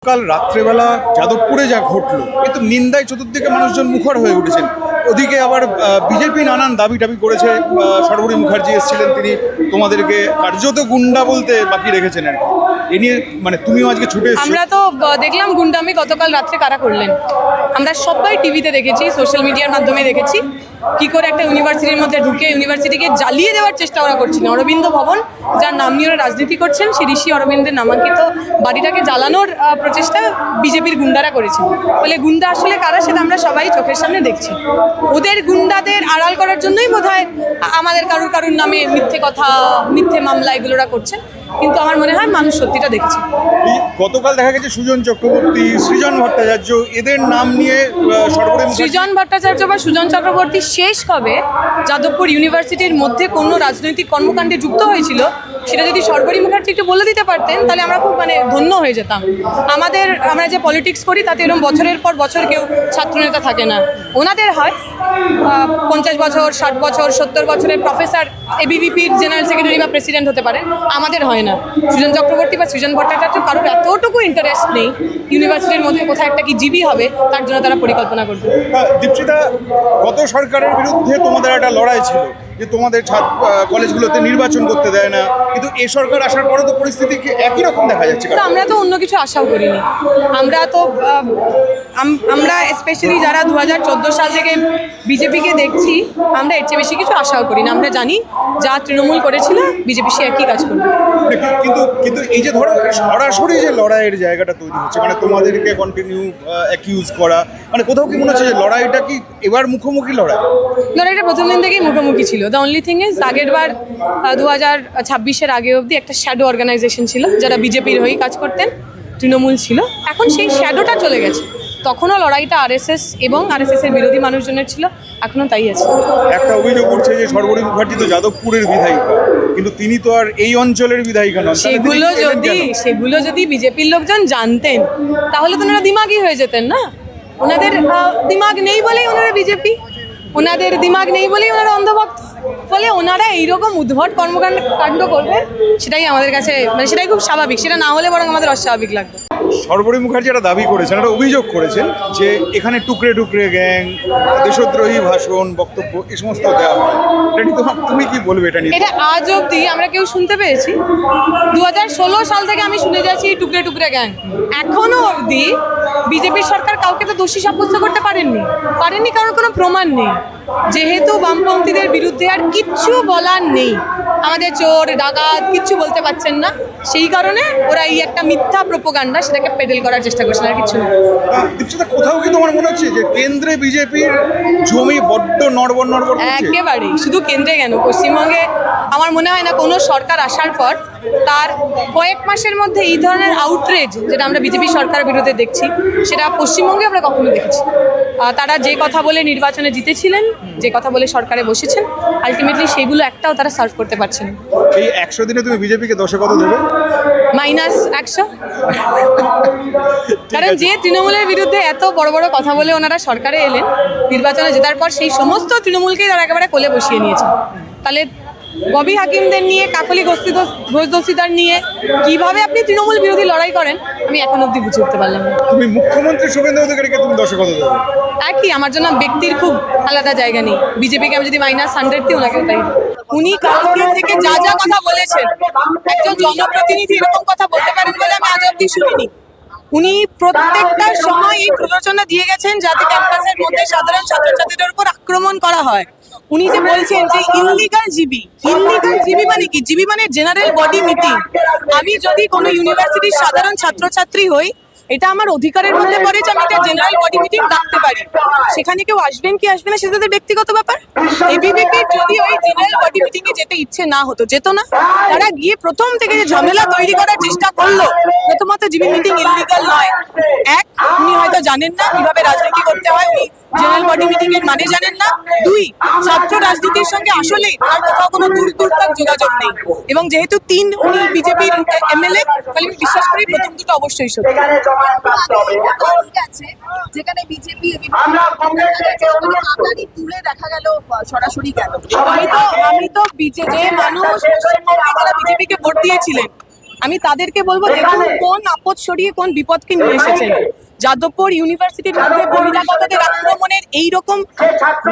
কাল রাত্রেবেলা যাদবপুরে যা ঘটলো কিন্তু নিন্দায় চতুর্দিকে মানুষজন মুখর হয়ে উঠেছেন। ওদিকে আবার বিজেপি নানান দাবি টাবি করেছে। সর্বরী মুখার্জি এসেছিলেন, তিনি তোমাদেরকে কার্যত গুন্ডা বলতে বাকি রেখেছেন আর কি। এ নিয়ে মানে তুমিও আজকে ছুটে এসেছো। আমরা তো দেখলাম গুন্ডামি গতকাল রাত্রে কারা করলেন। আমরা সবাই টিভিতে দেখেছি, সোশ্যাল মিডিয়ার মাধ্যমে দেখেছি কি করে একটা ইউনিভার্সিটির মধ্যে ঢুকে ইউনিভার্সিটিকে জ্বালিয়ে দেওয়ার চেষ্টা ওরা করছিল। অরবিন্দ ভবন, যার নাম নিয়ে ওরা রাজনীতি করছেন, সেই ঋষি অরবিন্দের নামাঙ্কিত বাড়িটাকে জ্বালানোর প্রচেষ্টা বিজেপির গুন্ডারা করেছিল। ফলে গুন্ডা আসলে কারা সেটা আমরা সবাই চোখের সামনে দেখছি। ওদের গুন্ডাদের আড়াল করার জন্যই বোধহয় আমাদের কারুর নামে মিথ্যে কথা, মিথ্যে মামলা এগুলোরা করছেন। কিন্তু আমার মনে হয় মানুষ সত্যিটা দেখেছে। গতকাল দেখা গেছে সুজন চক্রবর্তী, সৃজন ভট্টাচার্য এদের নাম নিয়ে সৃজন ভট্টাচার্য বা সুজন চক্রবর্তী শেষ কবে যাদবপুর ইউনিভার্সিটির মধ্যে কোনো রাজনৈতিক কর্মকাণ্ডে যুক্ত হয়েছিল সেটা যদি সর্বরী মুখার্জি একটু বলে দিতে পারতেন তাহলে আমরা খুব ধন্য হয়ে যেতাম। আমরা যে পলিটিক্স করি তাতে এরকম বছরের পর বছর কেউ ছাত্রনেতা থাকে না। ওনাদের হয় 50 বছর, 60 বছর, 70 বছরের প্রফেসর এবিভিপির জেনারেল সেক্রেটারি বা প্রেসিডেন্ট হতে পারেন, আমাদের হয় না। সুজন চক্রবর্তী বা সৃজন ভট্টাচার্য কারোর এতটুকু ইন্টারেস্ট নেই ইউনিভার্সিটির মধ্যে কোথায় একটা কি জিবি হবে তার জন্য তারা পরিকল্পনা করবে। দীপশিতা, গত সরকারের বিরুদ্ধে তোমাদের একটা লড়াই ছিল যে তোমাদের কলেজগুলোতে নির্বাচন করতে দেয় না, কিন্তু এ সরকার আসার পরে তো পরিস্থিতি একই রকম দেখা যাচ্ছে। আমরা তো অন্য কিছু আশাও করিনি। আমরা স্পেশালি যারা 2014 সাল থেকে বিজেপিকে দেখছি, আমরা এর চেয়ে বেশি কিছু আশাও করি না। আমরা জানি যা তৃণমূল করেছিল বিজেপি সে একই কাজ করবে। কিন্তু এই যে ধরো সরাসরি যে লড়াইয়ের জায়গাটা তৈরি হচ্ছে, মানে তোমাদেরকে কন্টিনিউ অ্যাকিউজ করা, মানে কোথাও কি মনে হচ্ছে যে লড়াইটা কি এবার মুখোমুখি লড়াইটা প্রথম দিন থেকেই মুখোমুখি ছিল। দ্য অনলি থিং ইজ আগের বার 2026-এর আগে অবধি একটা শ্যাডো অর্গানাইজেশন ছিল যারা বিজেপির হয়েই কাজ করতেন, তৃণমূল ছিল। এখন সেই শ্যাডোটা চলে গেছে। তখনও লড়াইটা আরএসএস এবং আরএসএসের বিরোধী মানুষজনের ছিল, এখনও তাই আছে। একটা অভিযোগ উঠছে যে সর্বরী মুখার্জি তো যাদবপুরের বিধায়িকা, কিন্তু তিনি তো আর এই অঞ্চলের বিধায়িকা নন। সেগুলো যদি বিজেপির লোকজন জানতেন তাহলে তো ওনারা দিমাগই হয়ে যেতেন না। ওনাদের দিমাগ নেই বলেই ওনারা বিজেপি, ওনাদের দিমাগ নেই বলেই ওনারা অন্ধভক্ত। ফলে ওনারা এইরকম উদ্ভট কর্মকাণ্ড করবে সেটাই আমাদের কাছে সেটাই খুব স্বাভাবিক। সেটা না হলে বরং আমাদের অস্বাভাবিক লাগবে। সর্বরী মুখার্জি একটা দাবি করেছেন, একটা অভিযোগ করেছেন যে এখানে টুকরে টুকরে গ্যাং, দেশদ্রোহী ভাষণ, বক্তব্য এই সমস্ত দেওয়া হয়। এটা নিয়ে তুমি কি বলবে? এটা আজ অবধি আমরা কেউ শুনতে পেয়েছি? 2016 সাল থেকে আমি শুনে যাচ্ছি টুকরে টুকরে গ্যাং। এখনো অবধি বিজেপির সরকার কাউকে তো দোষী সাব্যস্ত করতে পারেননি কারণ কোনো প্রমাণ নেই। যেহেতু বামপন্থীদের বিরুদ্ধে আর কিচ্ছু বলার নেই, আমাদের চোর ডাকাত কিচ্ছু বলতে পারছেন না, সেই কারণে ওরা এই একটা মিথ্যা প্রোপাগান্ডা সেটাকে পেডেল করার চেষ্টা করছেন, আর কিছু না। কোথাও কি তোমার মনে হচ্ছে যে কেন্দ্রে বিজেপির জমি বড্ড নড়বড়? একেবারেই, শুধু কেন্দ্রে কেন, পশ্চিমবঙ্গে আমার মনে হয় না কোনো সরকার আসার পর তার কয়েক মাসের মধ্যে এই ধরনের আউটরেজ যেটা আমরা বিজেপি সরকারের বিরুদ্ধে দেখছি সেটা পশ্চিমবঙ্গে আমরা কখনো দেখেছি। তারা যে কথা বলে নির্বাচনে জিতেছিলেন, যে কথা বলে সরকারে বসেছেন, আলটিমেটলি সেগুলো একটাও তারা সার্ভ করতে পারছেন। এই 100 দিনে তুমি বিজেপিকে 10-এ কত দেবে? -100। কারণ যে তৃণমূলের বিরুদ্ধে এত বড় বড় কথা বলে ওনারা সরকারে এলেন, নির্বাচনে জেতার পর সেই সমস্ত তৃণমূলকেই তারা একেবারে কোলে বসিয়ে নিয়েছে। তাহলে ববি হাকিমদের নিয়ে, কাকলি ঘোষ দস্তিদার নিয়ে কিভাবে আপনি তৃণমূল বিরোধী লড়াই করেন আমি এখন অব্দি বুঝে উঠতে পারলাম না। তুমি মুখ্যমন্ত্রী শুভেন্দু অধিকারীকে তুমি 10-এ কত দেবে? একই, আমার জন্য ব্যক্তির খুব আলাদা জায়গা নেই। বিজেপিকে আমি যদি -100 দিই, ওনাকে তাই। উনি কালকে থেকে যা যা কথা বলেছেন, একজন জনপ্রতিনিধি এরকম কথা বলতে পারেন বলে আমি আজ অব্দি শুনিনি। উনি প্রত্যেকটা সময় এই প্ররোচনা দিয়ে গেছেন যাতে ক্যাম্পাসের মধ্যে সাধারণ ছাত্রছাত্রীদের উপর আক্রমণ করা হয়। উনি যে বলছেন যে ইললিগাল জিবি মানে কি? জিবি মানে জেনারেল বডি মিটিং। আমি যদি কোনো ইউনিভার্সিটির সাধারণ ছাত্রছাত্রী হই, এটা আমার অধিকারের মধ্যে পড়ে যে আমি একটা জেনারেল বডি মিটিং ডাকতে পারি। সেখানে কেউ আসবেন কি আসবে না সেটা তাদের ব্যক্তিগত ব্যাপার। এবিভিপির যদি ওই জেনারেল বডি মিটিং এ যেতে ইচ্ছে না হতো, যেত না। তারা গিয়ে প্রথম থেকে যে ঝামেলা তৈরি করার চেষ্টা করলো, প্রথমত জিবি মিটিং ইললিগাল নয়। উনি হয়তো জানেন না কিভাবে রাজনীতি করতে হয়, উনি জেনারেল বডি মিটিং এর মানে জানেন না। 2, ছাত্র রাজনীতির সঙ্গে আসলেই তার কোথাও কোনো দূরত্ব যোগাযোগ নেই। এবং যেহেতু 3 উনি বিজেপির এমএলএ, তাহলে আমি বিশ্বাস করি প্রথম দুটো অবশ্যই সত্যি। যেখানে বিজেপি তুলে দেখা গেল সরাসরি গেল। আমি তো যে মানুষ পশ্চিমবঙ্গে যারা বিজেপিকে ভোট দিয়েছিলেন, আমি তাদেরকে বলবো দেখুন কোন আপদ সরিয়ে কোন বিপদকে নিয়ে এসেছেন। যাদবপুর ইউনিভার্সিটির মধ্যে বহিরাগতদের আক্রমণের এইরকম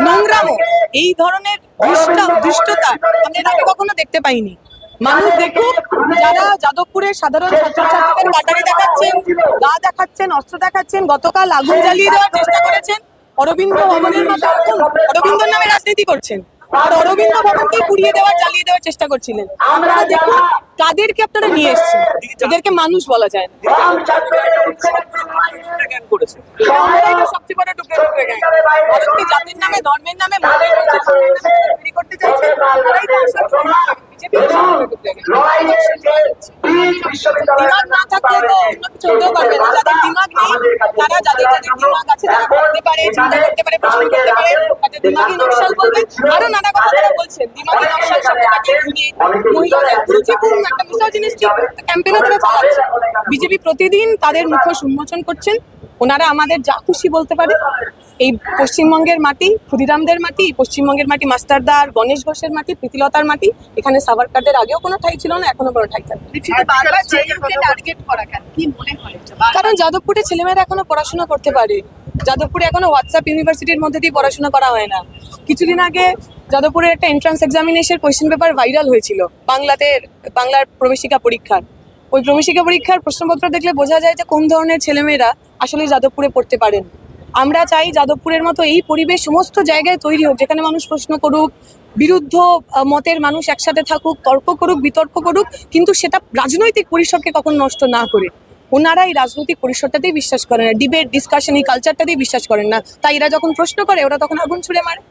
নোংরামো, এই ধরনের ধৃষ্টতা আমি এর আগে কখনো দেখতে পাইনি। মানুষ দেখুক, যারা যাদবপুরের সাধারণ ছাত্রছাত্রীদের কাটারি দেখাচ্ছেন, দা দেখাচ্ছেন, অস্ত্র দেখাচ্ছেন, গতকাল আগুন জ্বালিয়ে দেওয়ার চেষ্টা করেছেন, অরবিন্দ ভবনের মতো অরবিন্দর নামে রাজনীতি করছেন আর অরবিন্দ ভবনকে পুড়িয়ে দেওয়ার, জ্বালিয়ে দেওয়ার চেষ্টা করছিলেন। আপনারা দেখুন কাদেরকে আপনারা নিয়ে এসেছেন, এদেরকে মানুষ বলা যায় না। এটাই তো সবচেয়ে বড় টুকরে টুকরে গ্যাং। ভারতকে জাতির নামে, ধর্মের নামে, মতের নামে তৈরি করতে চাইছে, তারাই তো আসল বিজেপি দিমাগ না থাকলে তো অন্য কিছু হতেও পারবে না। যাদের দিমাগ নেই, তারা যাদের দিমাগ আছে, তারা ভাবতে পারে, চিন্তা করতে পারে, প্রশ্ন করতে পারে, তাদের দিমাগই নকশাল বলবে। আরো নানা কথা তারা বলছেন, দিমাগই নকশাল শব্দটাকে নিয়ে মহিলাদের রুচিপূর্ণ একটা মিসোজিনিস্টিক ক্যাম্পেইনও তারা চালাচ্ছে। বিজেপি প্রতিদিন তাদের মুখোশ উন্মোচন করছেন। ওনারা আমাদের যা খুশি বলতে পারে। এই পশ্চিমবঙ্গের মাটি ক্ষুদিরামদের মাটি, পশ্চিমবঙ্গের মাটি মাস্টারদার, গণেশ ঘোষের মাটি, প্রীতিলতার মাটি। এখানে সাভারকারদের আগেও কোনো ঠাঁই ছিল না, এখনো কোনো ঠাঁই থাকবে। বারবার জেইউকে টার্গেট করা কেন, কি মনে হয়? কারণ যাদবপুরে ছেলেমেয়েরা এখনো পড়াশোনা করতে পারে। যাদবপুরে এখনো হোয়াটসঅ্যাপ ইউনিভার্সিটির মধ্যে দিয়ে পড়াশোনা করা হয় না। কিছুদিন আগে যাদবপুরের একটা entrance examination question paper viral হয়েছিল বাংলার প্রবেশিকা পরীক্ষার। ওই প্রবেশিকা পরীক্ষার প্রশ্নপত্র দেখলে বোঝা যায় যে কোন ধরনের ছেলেমেয়েরা আসলে যাদবপুরে পড়তে পারেন। আমরা চাই যাদবপুরের মতো এই পরিবেশ সমস্ত জায়গায় তৈরি হোক, যেখানে মানুষ প্রশ্ন করুক, বিরুদ্ধ মতের মানুষ একসাথে থাকুক, তর্ক করুক, বিতর্ক করুক, কিন্তু সেটা রাজনৈতিক পরিসরকে কখনো নষ্ট না করে। ওনারা এই রাজনৈতিক পরিসরটাতেই বিশ্বাস করেন না, ডিবেট, ডিসকাশন, এই কালচারটাতেই বিশ্বাস করেন না। তাই এরা যখন প্রশ্ন করে, ওরা তখন আগুন ছুড়ে মারে।